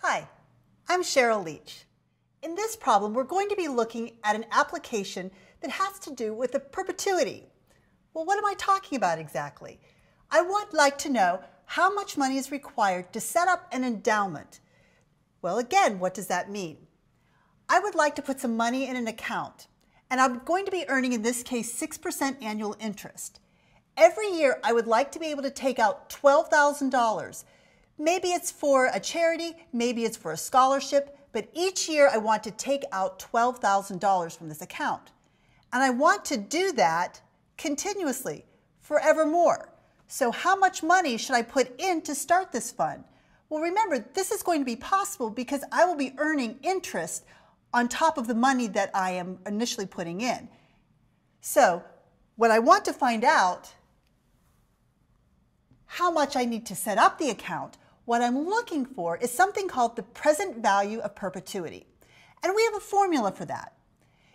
Hi, I'm Cheryl Leach. In this problem, we're going to be looking at an application that has to do with the perpetuity. Well, what am I talking about exactly? I would like to know how much money is required to set up an endowment. Well, again, what does that mean? I would like to put some money in an account, and I'm going to be earning, in this case, 6% annual interest. Every year, I would like to be able to take out $12,000. Maybe it's for a charity, maybe it's for a scholarship, but each year I want to take out $12,000 from this account. And I want to do that continuously, forevermore. So how much money should I put in to start this fund? Well, remember, this is going to be possible because I will be earning interest on top of the money that I am initially putting in. So when I want to find out how much I need to set up the account, what I'm looking for is something called the present value of perpetuity. And we have a formula for that.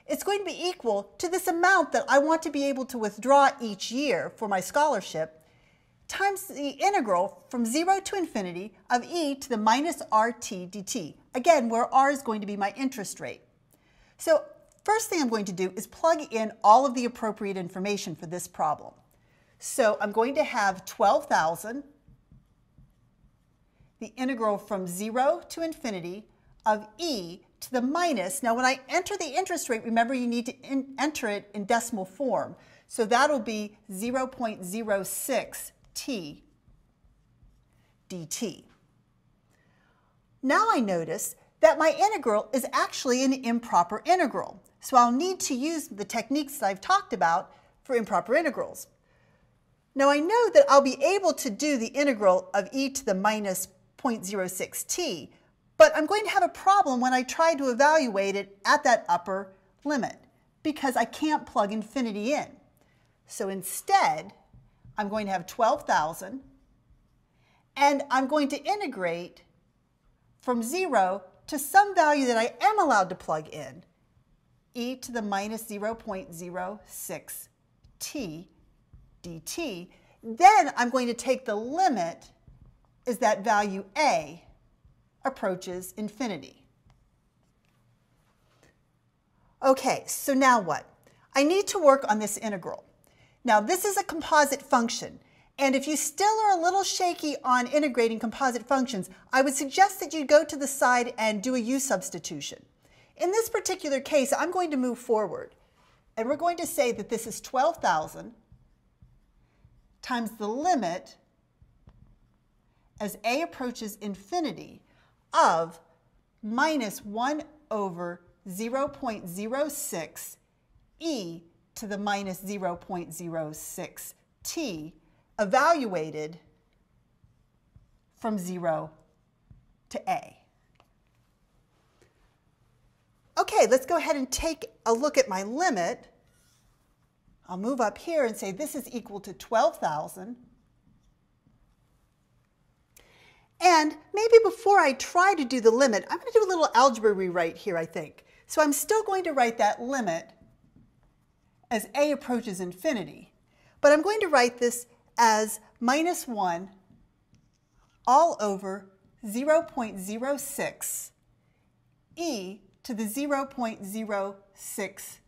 It's going to be equal to this amount that I want to be able to withdraw each year for my scholarship times the integral from 0 to infinity of e to the minus rt dt. Again, where r is going to be my interest rate. So first thing I'm going to do is plug in all of the appropriate information for this problem. So I'm going to have 12,000, the integral from 0 to infinity of e to the minus. Now when I enter the interest rate, remember you need to enter it in decimal form. So that'll be 0.06 t dt. Now I notice that my integral is actually an improper integral. So I'll need to use the techniques that I've talked about for improper integrals. Now I know that I'll be able to do the integral of e to the minus 0.06 t, but I'm going to have a problem when I try to evaluate it at that upper limit because I can't plug infinity in. So instead, I'm going to have 12,000, and I'm going to integrate from 0 to some value that I am allowed to plug in, e to the minus 0.06 t dt. Then I'm going to take the limit as that value a approaches infinity. Okay, so now what? I need to work on this integral. Now this is a composite function, and if you still are a little shaky on integrating composite functions, I would suggest that you go to the side and do a u substitution. In this particular case, I'm going to move forward, and we're going to say that this is 12,000 times the limit as a approaches infinity of minus 1 over 0.06 e to the minus 0.06 t, evaluated from 0 to a. Okay, let's go ahead and take a look at my limit. I'll move up here and say this is equal to 12,000. And maybe before I try to do the limit, I'm going to do a little algebra rewrite here, I think. So I'm still going to write that limit as a approaches infinity. But I'm going to write this as minus 1 all over 0.06 e to the 0.06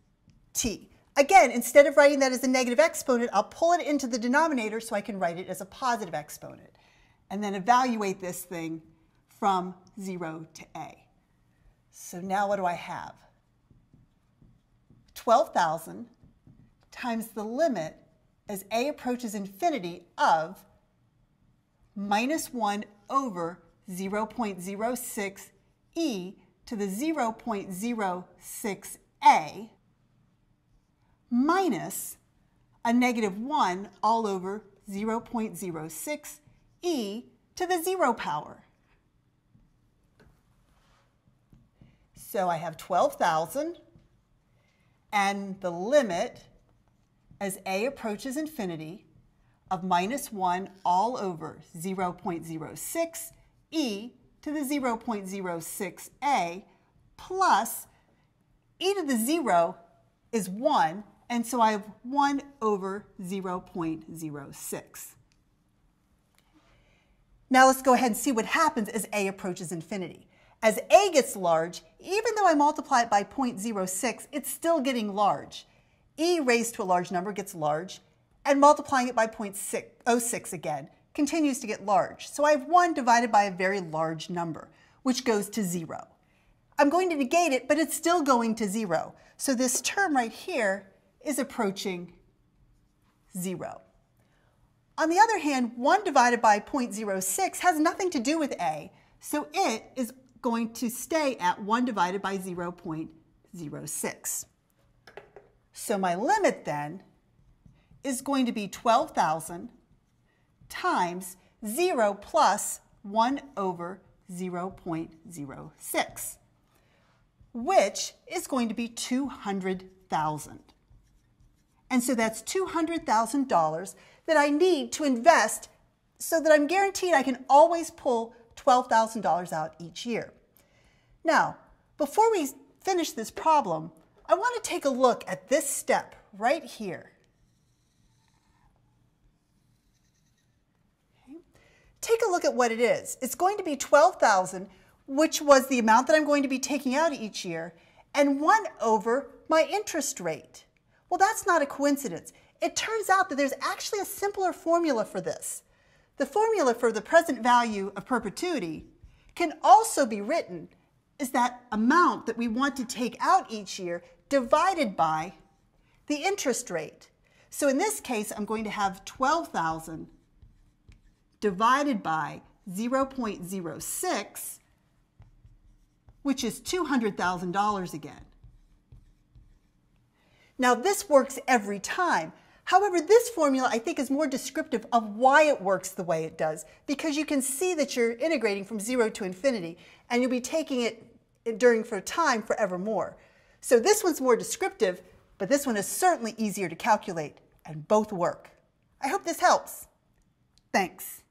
t. Again, instead of writing that as a negative exponent, I'll pull it into the denominator so I can write it as a positive exponent, and then evaluate this thing from 0 to a. So now what do I have? 12,000 times the limit as a approaches infinity of minus 1 over 0.06 e to the 0.06 a minus a negative 1 all over 0.06 e to the 0 power. So I have 12,000, and the limit as a approaches infinity of minus 1 all over 0.06 e to the 0.06 a plus e to the 0 is 1, and so I have 1 over 0.06. Now let's go ahead and see what happens as a approaches infinity. As a gets large, even though I multiply it by 0.06, it's still getting large. E raised to a large number gets large, and multiplying it by 0.06 again continues to get large. So I have 1 divided by a very large number, which goes to 0. I'm going to negate it, but it's still going to 0. So this term right here is approaching 0. On the other hand, 1 divided by 0.06 has nothing to do with a, so it is going to stay at 1 divided by 0.06. So my limit then is going to be 12,000 times 0 plus 1 over 0.06, which is going to be 200,000. And so that's $200,000 that I need to invest so that I'm guaranteed I can always pull $12,000 out each year. Now, before we finish this problem, I want to take a look at this step right here. Okay. Take a look at what it is. It's going to be 12,000, which was the amount that I'm going to be taking out each year, and 1 over my interest rate. Well, that's not a coincidence. It turns out that there's actually a simpler formula for this. The formula for the present value of perpetuity can also be written as that amount that we want to take out each year divided by the interest rate. So in this case, I'm going to have 12,000 divided by 0.06, which is $200,000 again. Now this works every time. However, this formula I think is more descriptive of why it works the way it does, because you can see that you're integrating from 0 to infinity, and you'll be taking it during for time forevermore. So this one's more descriptive, but this one is certainly easier to calculate, and both work. I hope this helps. Thanks.